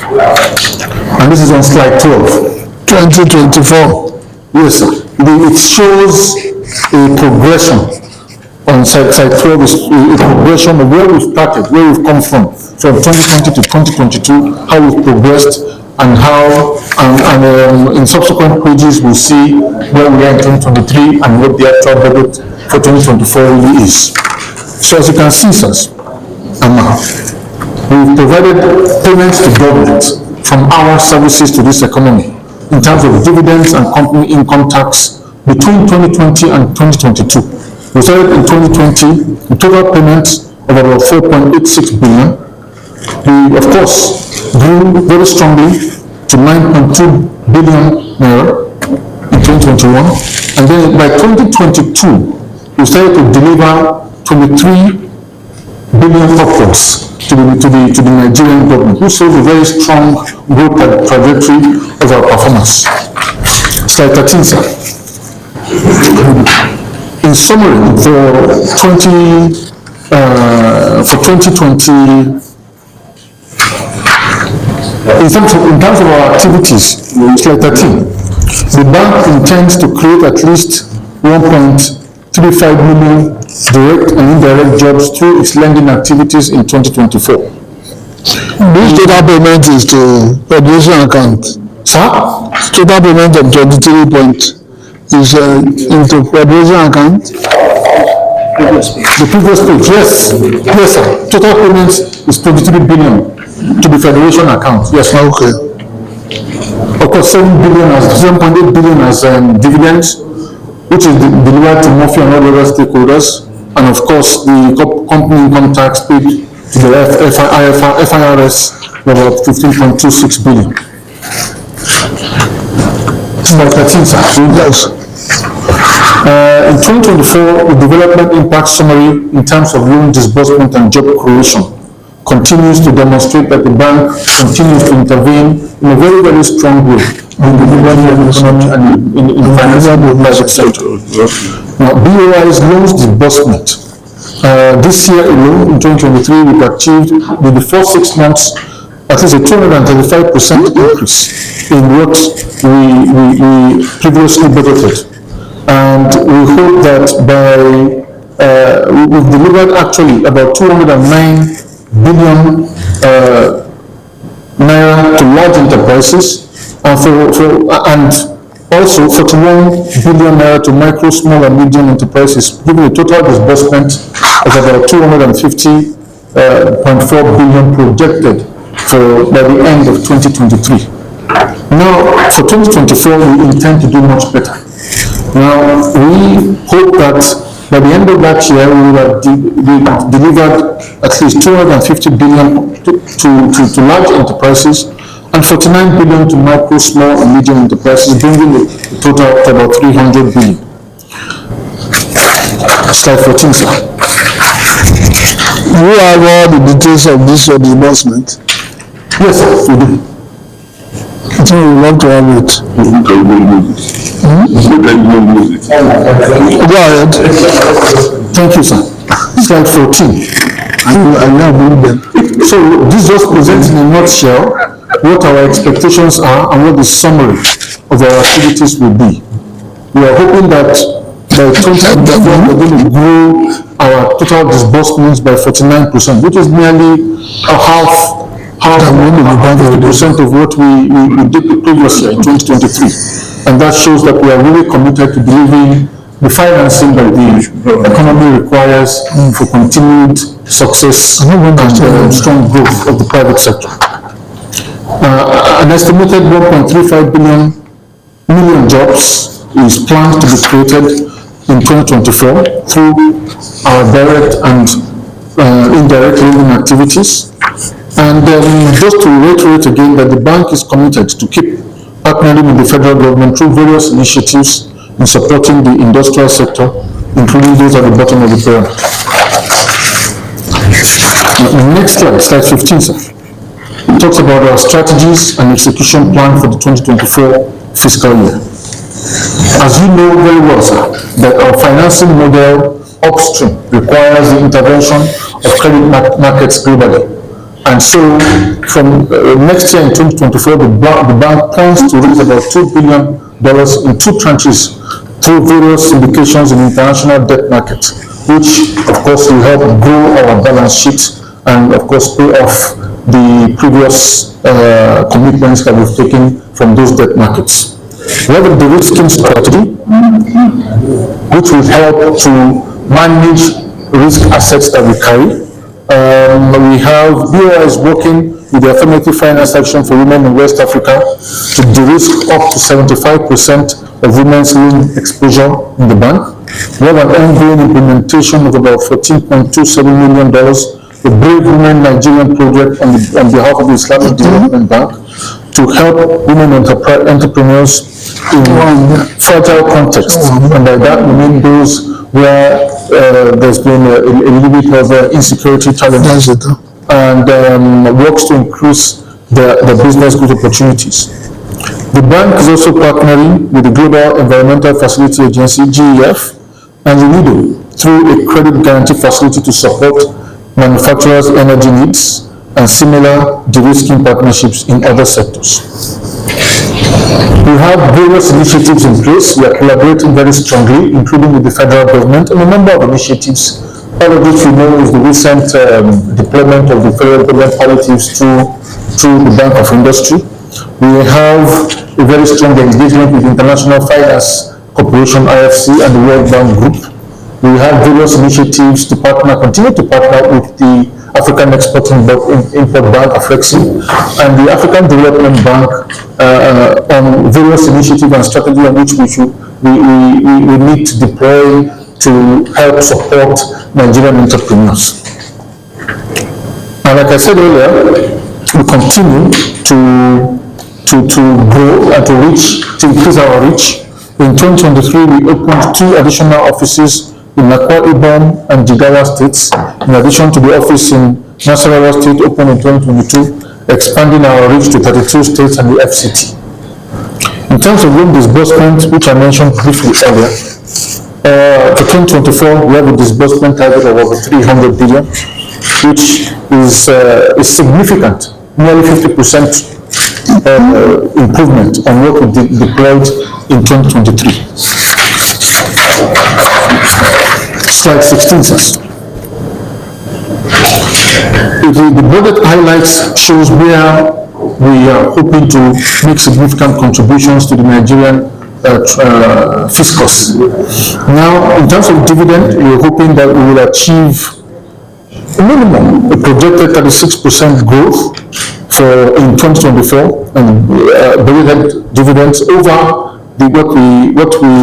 And this is on slide 12. 2024. Yes, sir. It shows a progression. On slide 12 is a progression of where we've started, where we've come from 2020 to 2022, how we've progressed, and how, in subsequent pages, we'll see where we are in 2023 and what the actual budget for 2024 really is. So as you can see, sirs, we've provided payments to government from our services to this economy in terms of dividends and company income tax between 2020 and 2022. We started in 2020 with total payments of about 4.86 billion. We, of course, grew very strongly to 9.2 billion naira in 2021. And then by 2022, we started to deliver 23 billion upwards to the Nigerian government, which shows a very strong growth trajectory of our performance. Slide 13, sir. In summary, for 2020, in terms of our activities, slide 13, the bank intends to create at least 1.35 million direct and indirect jobs through its lending activities in 2024. This total payment is to federation account. Sir? Total payment of 23 point is into federation account. The previous page, yes. Yes, sir. Total payments is 23 billion to the federation account. Yes. Okay. Of course, 7.8 billion as dividends, which is delivered to Murphy and all other stakeholders, and of course the company income tax paid to the FIRS of about 15.26 billion. Slide 13, sir. Yes. In 2024, the development impact summary in terms of loan disbursement and job creation continues to demonstrate that the bank continues to intervene in a very, very strong way in the development of the economy and in the financial and private sector. Now, BOI's loans disbursement. This year alone, in 2023, we've achieved in the first 6 months at least a 235% increase in what we previously budgeted. And we hope that we've delivered actually about 209 billion naira to large enterprises, and also 41 billion naira to micro, small, and medium enterprises, giving a total disbursement of about 250.4 billion projected by the end of 2023. Now, for 2024, we intend to do much better. Now, we hope that by the end of that year, we will have delivered at least 250 billion to large enterprises and 49 billion to micro, small, and medium enterprises, bringing the total to about 300 billion. Slide 14, sir. Do you have all the details of this disbursement? Yes, sir, we do. So we want to have it. Go ahead. Thank you, sir. Slide 14. So this just presents in a nutshell what our expectations are and what the summary of our activities will be. We are hoping that by 2024 we're going to grow our total disbursements by 49%, which is nearly half 50% of what we did the previous year in 2023. And that shows that we are really committed to delivering the financing that the economy requires for continued success and strong growth of the private sector. An estimated 1.35 million jobs is planned to be created in 2024 through our direct and indirect lending activities. And just to reiterate again that the bank is committed to keep partnering with the federal government through various initiatives in supporting the industrial sector, including those at the bottom of the pyramid. Next slide, slide 15, sir. It talks about our strategies and execution plan for the 2024 fiscal year. As you know very well, sir, that our financing model upstream requires the intervention of credit markets globally. And so from next year in 2024, the bank plans to raise about $2 billion in 2 tranches through various syndications in the international debt market, which of course will help grow our balance sheet and of course pay off the previous commitments that we've taken from those debt markets. We have a de-risking strategy, which will help to manage risk assets that we carry. We have BOI is working with the Affirmative Finance Action for Women in West Africa to de-risk up to 75% of women's loan exposure in the bank. We have an ongoing implementation of about $14.27 million, the Brave Women Nigerian project on behalf of the Islamic Development Bank to help women entrepreneurs in fragile contexts. And by that we mean those where there's been a little bit of insecurity challenges and works to increase the business growth opportunities. The bank is also partnering with the Global Environmental Facility Agency, GEF, and UNIDO through a credit guarantee facility to support manufacturers' energy needs and similar de-risking partnerships in other sectors. We have various initiatives in place. We are collaborating very strongly, including with the federal government, and a number of initiatives. All of which we know is the recent deployment of the federal government palliatives through the Bank of Industry. We have a very strong engagement with International Finance Corporation, IFC, and the World Bank Group. We have various initiatives to continue to partner with the African Export-Import Bank, AFEXI, and the African Development Bank on various initiatives and strategies on which we need to deploy to help support Nigerian entrepreneurs. And like I said earlier, we continue to grow and to increase our reach. In 2023, we opened 2 additional offices in Akwa Ibom and Jigawa states, in addition to the office in Nasarawa State opened in 2022, expanding our reach to 32 states and the FCT. In terms of loan disbursement, which I mentioned briefly earlier, for 2024, we have a disbursement target of over 300 billion, which is significant, nearly 50% improvement on what we deployed in 2023. Slide 16 says. The budget highlights shows where we are hoping to make significant contributions to the Nigerian fiscus. Now, in terms of dividend, we are hoping that we will achieve a minimum, a projected 36% growth in 2024, and budgeted dividends over what we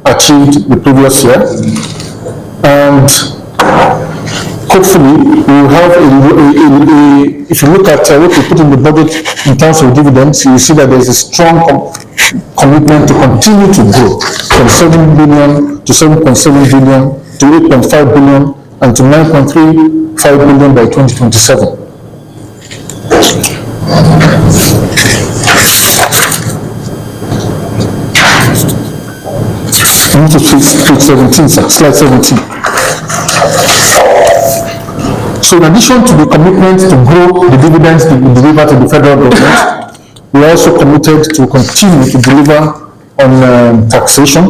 achieved the previous year. And hopefully we will have if you look at what we put in the budget in terms of dividends, you will see that there is a strong commitment to continue to grow from 7 billion to 7.7 billion to 8.5 billion and to 9.35 billion by 2027. I need to page 17, slide 17. So in addition to the commitment to grow the dividends that we deliver to the federal government, we are also committed to continue to deliver on taxation,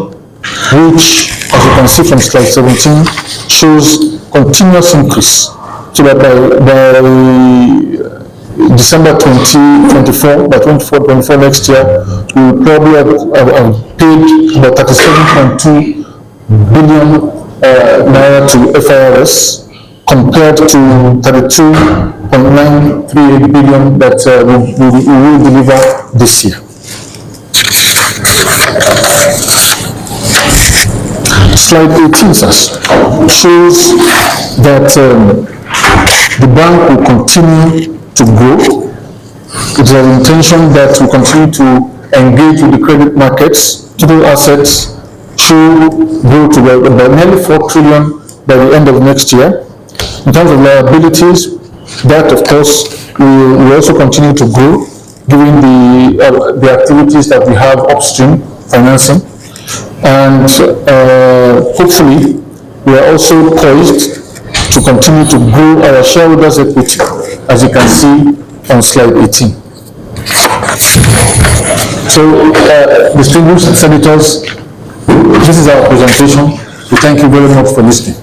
which, as you can see from slide 17, shows continuous increase. So that by December 2024, by 2024 next year, we will probably have paid about 37.2 billion naira to FIRS, compared to 32.938 billion that we will deliver this year. Slide 18 shows that the bank will continue to grow. It is our intention that we continue to engage with the credit markets. Total assets should grow to about nearly 4 trillion by the end of next year. In terms of liabilities, that of course will also continue to grow given the activities that we have upstream financing, and hopefully we are also poised to continue to grow our shareholders' equity as you can see on slide 18. So, distinguished senators, this is our presentation. We thank you very much for listening.